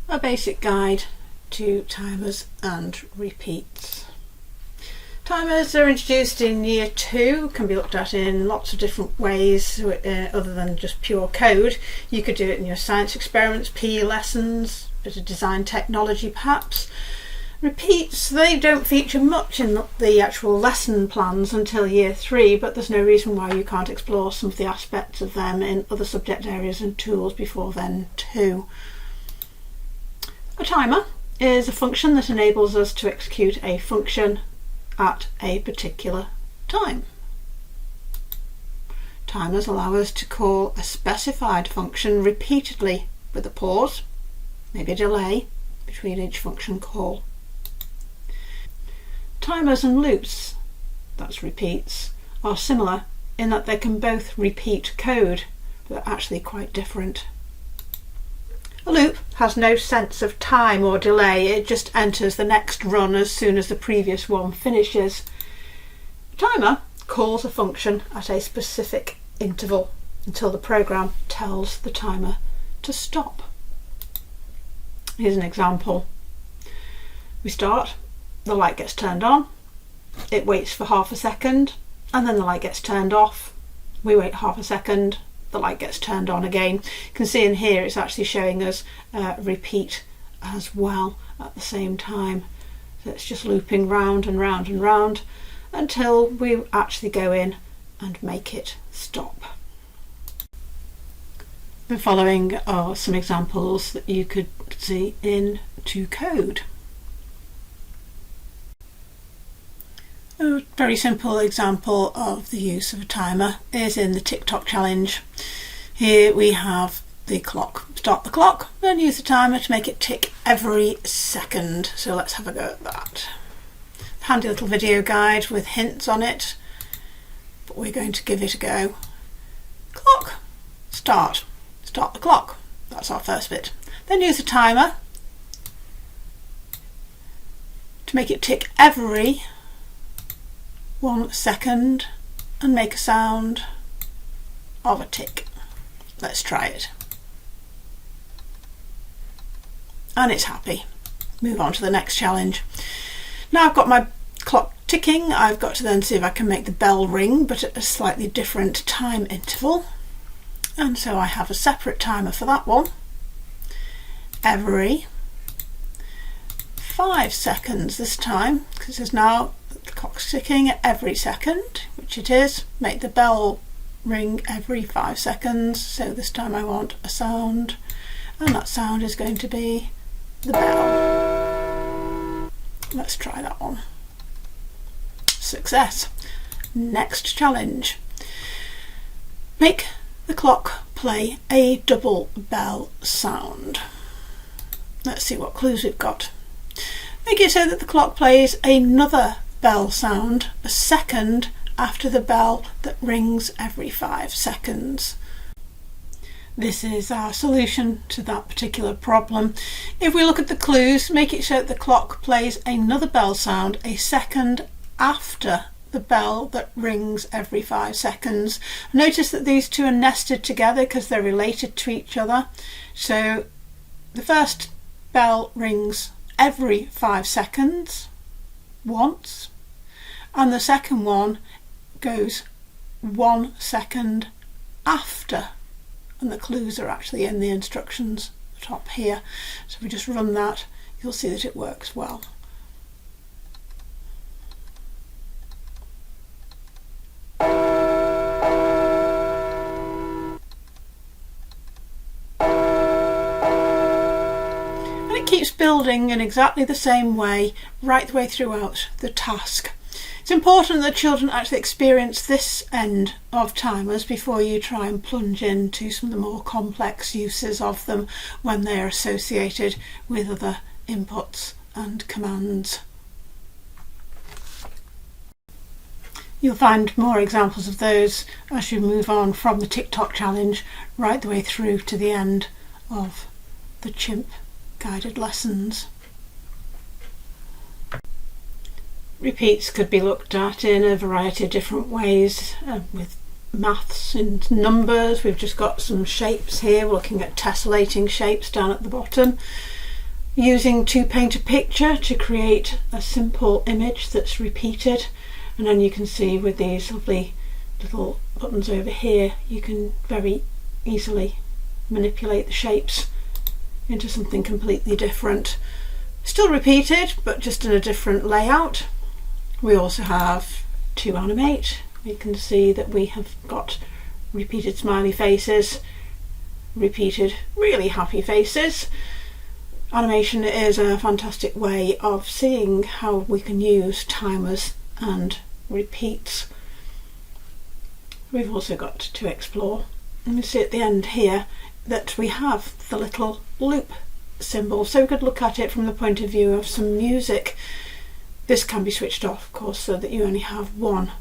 A basic guide to timers and repeats. Timers are introduced in year 2, can be looked at in lots of different ways other than just pure code. You could do it in your science experiments, PE lessons, a bit of design technology perhaps. Repeats, they don't feature much in the actual lesson plans until year 3, but there's no reason why you can't explore some of the aspects of them in other subject areas and tools before then too. A timer is a function that enables us to execute a function at a particular time. Timers allow us to call a specified function repeatedly with a pause, maybe a delay, between each function call. Timers and loops, that's repeats, are similar in that they can both repeat code, but they're actually quite different. A loop has no sense of time or delay, it just enters the next run as soon as the previous one finishes. A timer calls a function at a specific interval until the program tells the timer to stop. Here's an example. We start, the light gets turned on, it waits for half a second, and then the light gets turned off. We wait half a second, the light gets turned on again. You can see in here it's actually showing us repeat as well at the same time. So it's just looping round and round and round until we actually go in and make it stop. The following are some examples that you could see in code. A very simple example of the use of a timer is in the Tick Tock challenge. Here we have the clock. Start the clock, then use the timer to make it tick every second. So let's have a go at that. Handy little video guide with hints on it, but we're going to give it a go. Clock, start the clock. That's our first bit. Then use the timer to make it tick every 1 second and make a sound of a tick. Let's try it. And it's happy. Move on to the next challenge. Now I've got my clock ticking, I've got to then see if I can make the bell ring, but at a slightly different time interval. And so I have a separate timer for that one. Every 5 seconds this time, because it says now the clock's ticking every second, which it is. Make the bell ring every 5 seconds, so this time I want a sound, and that sound is going to be the bell. Let's try that one. Success. Next challenge. Make the clock play a double bell sound. Let's see what clues we've got. Make it so that the clock plays another bell sound a second after the bell that rings every 5 seconds. This is our solution to that particular problem. If we look at the clues, make it so that the clock plays another bell sound a second after the bell that rings every 5 seconds. Notice that these two are nested together because they're related to each other. So the first bell rings every 5 seconds once, and the second one goes 1 second after, and the clues are actually in the instructions top here. So if we just run that, you'll see that it works well. And it keeps building in exactly the same way right the way throughout the task. It's important that children actually experience this end of timers before you try and plunge into some of the more complex uses of them when they are associated with other inputs and commands. You'll find more examples of those as you move on from the Tick Tock challenge right the way through to the end of the chimp guided lessons. Repeats could be looked at in a variety of different ways with maths and numbers. We've just got some shapes here. We're looking at tessellating shapes down at the bottom. using to paint a picture to create a simple image that's repeated, and then you can see with these lovely little buttons over here you can very easily manipulate the shapes into something completely different. Still repeated, but just in a different layout. We also have to animate. We can see that we have got repeated smiley faces, repeated really happy faces. Animation is a fantastic way of seeing how we can use timers and repeats. We've also got to explore, and we see at the end here that we have the little loop symbol, so we could look at it from the point of view of some music. This can be switched off, of course, so that you only have one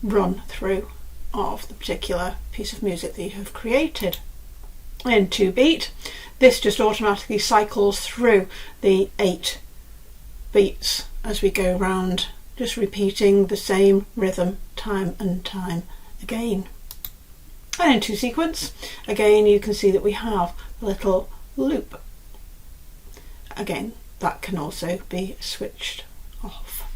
run through of the particular piece of music that you have created. In 2-beat, this just automatically cycles through the 8 beats as we go round, just repeating the same rhythm time and time again. And in 2-sequence, again you can see that we have a little loop. Again, that can also be switched off.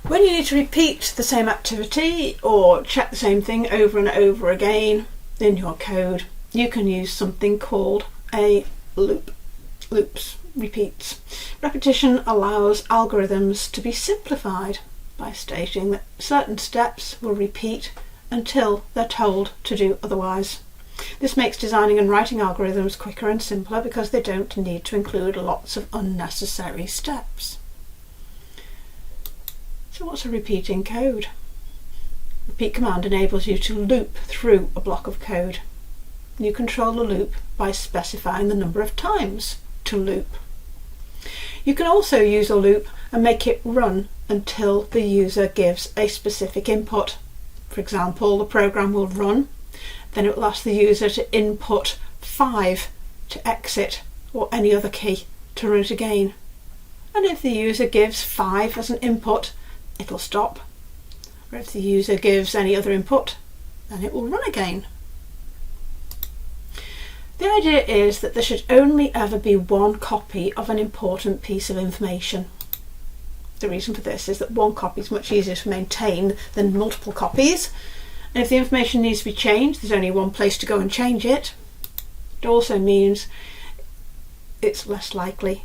When you need to repeat the same activity or check the same thing over and over again in your code, you can use something called a loop. Loops, repeats. Repetition allows algorithms to be simplified by stating that certain steps will repeat until they're told to do otherwise. This makes designing and writing algorithms quicker and simpler because they don't need to include lots of unnecessary steps. So what's a repeating code? Repeat command enables you to loop through a block of code. You control the loop by specifying the number of times to loop. You can also use a loop and make it run until the user gives a specific input. For example, the program will run, then it will ask the user to input 5 to exit, or any other key to run it again. And if the user gives 5 as an input, it'll stop. Or if the user gives any other input, then it will run again. The idea is that there should only ever be one copy of an important piece of information. The reason for this is that one copy is much easier to maintain than multiple copies, and if the information needs to be changed, there's only one place to go and change it. It also means it's less likely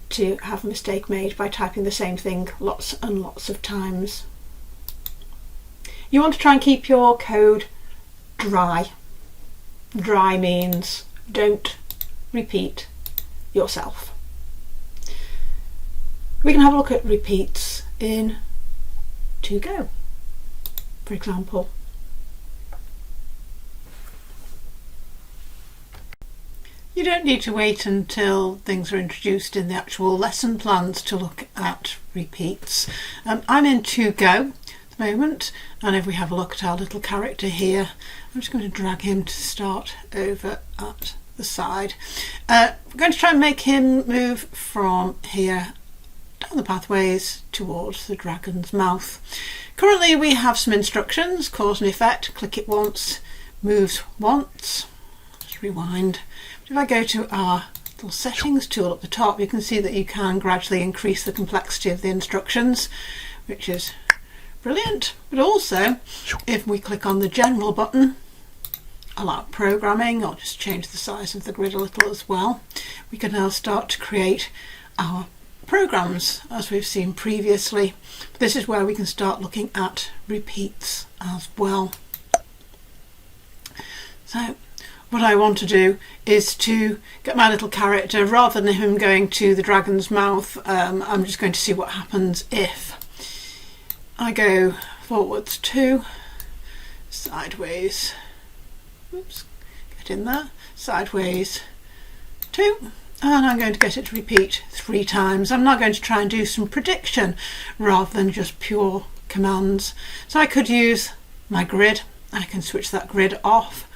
to have a mistake made by typing the same thing lots and lots of times. You want to try and keep your code dry. Dry means don't repeat yourself. We can have a look at repeats in 2Go, for example. You don't need to wait until things are introduced in the actual lesson plans to look at repeats. I'm in 2Go at the moment, and if we have a look at our little character here, I'm just going to drag him to start over at the side. We're going to try and make him move from here down the pathways towards the dragon's mouth. Currently we have some instructions: cause and effect, click it once, moves once. Just rewind. If I go to our little settings tool at the top, you can see that you can gradually increase the complexity of the instructions, which is brilliant. But also, if we click on the general button, allow programming, or just change the size of the grid a little as well, we can now start to create our programs as we've seen previously. This is where we can start looking at repeats as well. So what I want to do is to get my little character, rather than him going to the dragon's mouth, I'm just going to see what happens if I go forwards 2, sideways, oops, get in there, sideways 2, and I'm going to get it to repeat 3 times. I'm now going to try and do some prediction rather than just pure commands. So I could use my grid. I can switch that grid off.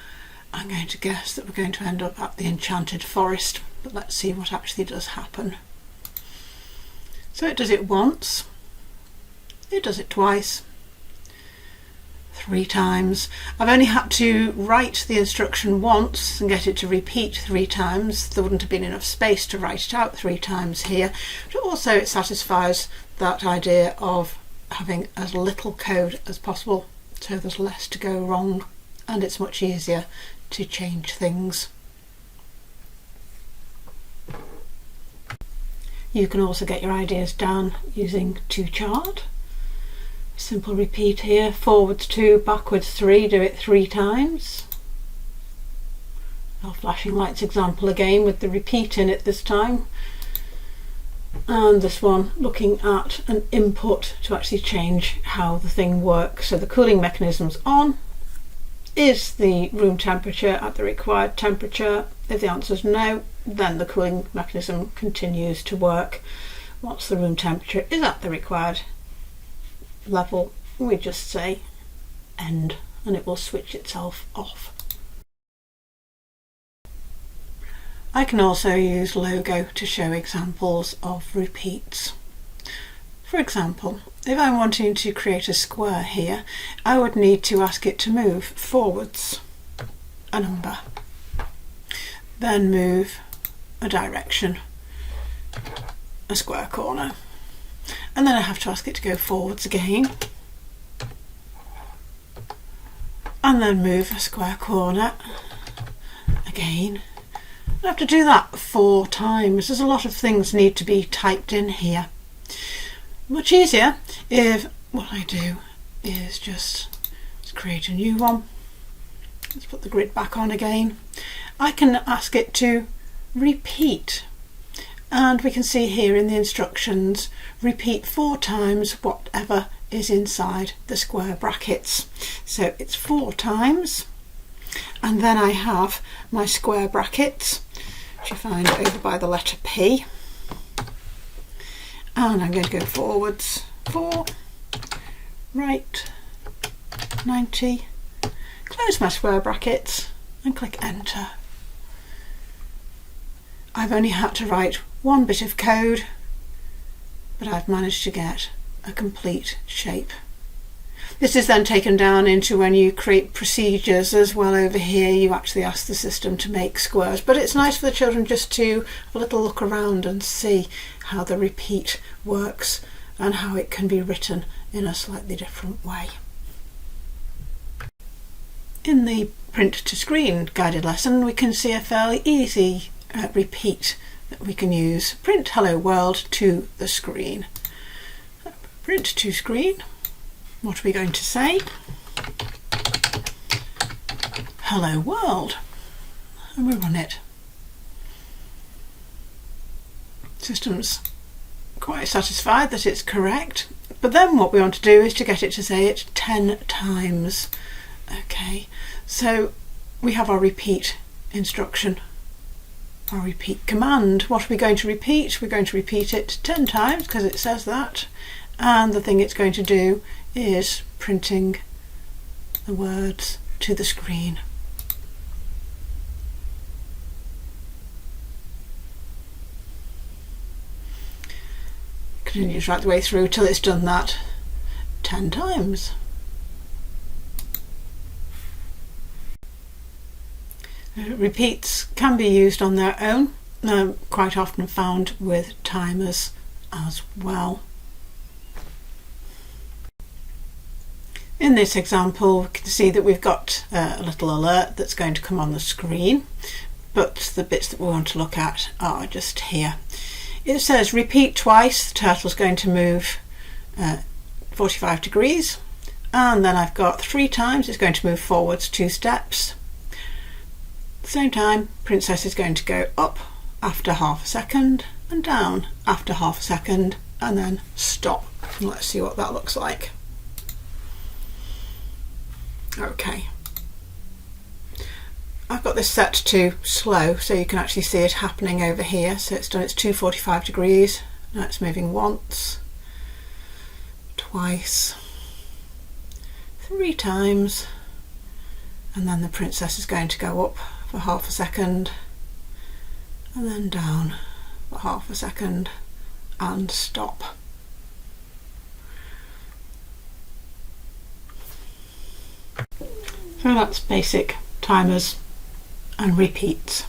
I'm going to guess that we're going to end up at the enchanted forest, but let's see what actually does happen. So it does it once, it does it twice, 3 times. I've only had to write the instruction once and get it to repeat 3 times. There wouldn't have been enough space to write it out 3 times here, but also it satisfies that idea of having as little code as possible, so there's less to go wrong and it's much easier to change things. You can also get your ideas down using to chart. Simple repeat here, forwards 2, backwards 3, do it 3 times. Our flashing lights example again with the repeat in it this time. And this one looking at an input to actually change how the thing works. So the cooling mechanism's on. Is the room temperature at the required temperature? If the answer is no, then the cooling mechanism continues to work. Once the room temperature is at the required level, we just say end and it will switch itself off. I can also use logo to show examples of repeats. For example, if I'm wanting to create a square here, I would need to ask it to move forwards a number, then move a direction, a square corner, and then I have to ask it to go forwards again, and then move a square corner again. I have to do that 4 times. There's a lot of things need to be typed in here. Much easier if what I do is just create a new one. Let's put the grid back on again. I can ask it to repeat, and we can see here in the instructions, repeat 4 times whatever is inside the square brackets. So it's 4 times, and then I have my square brackets, which you find over by the letter P. And I'm going to go forwards 4, right 90, close my square brackets and click enter. I've only had to write 1 bit of code, but I've managed to get a complete shape. This is then taken down into when you create procedures as well. Over here you actually ask the system to make squares, but it's nice for the children just to have a little look around and see how the repeat works and how it can be written in a slightly different way. In the print to screen guided lesson, we can see a fairly easy repeat that we can use. Print hello world to the screen. Print to screen. What are we going to say? Hello world. And we run it. System's quite satisfied that it's correct, but then what we want to do is to get it to say it 10 times. Okay, so we have our repeat instruction, our repeat command. What are we going to repeat? We're going to repeat it 10 times because it says that, and the thing it's going to do is printing the words to the screen. Continues right the way through till it's done that 10 times. Repeats can be used on their own, quite often found with timers as well. In this example, we can see that we've got a little alert that's going to come on the screen, but the bits that we want to look at are just here. It says repeat twice, the turtle's going to move 45 degrees, and then I've got 3 times it's going to move forwards 2 steps. At the same time, Princess is going to go up after half a second and down after half a second and then stop. Let's see what that looks like. Okay, I've got this set to slow so you can actually see it happening over here. So it's done its 245 degrees, now it's moving once, twice, 3 times, and then the princess is going to go up for half a second and then down for half a second and stop. So that's basic timers and repeats.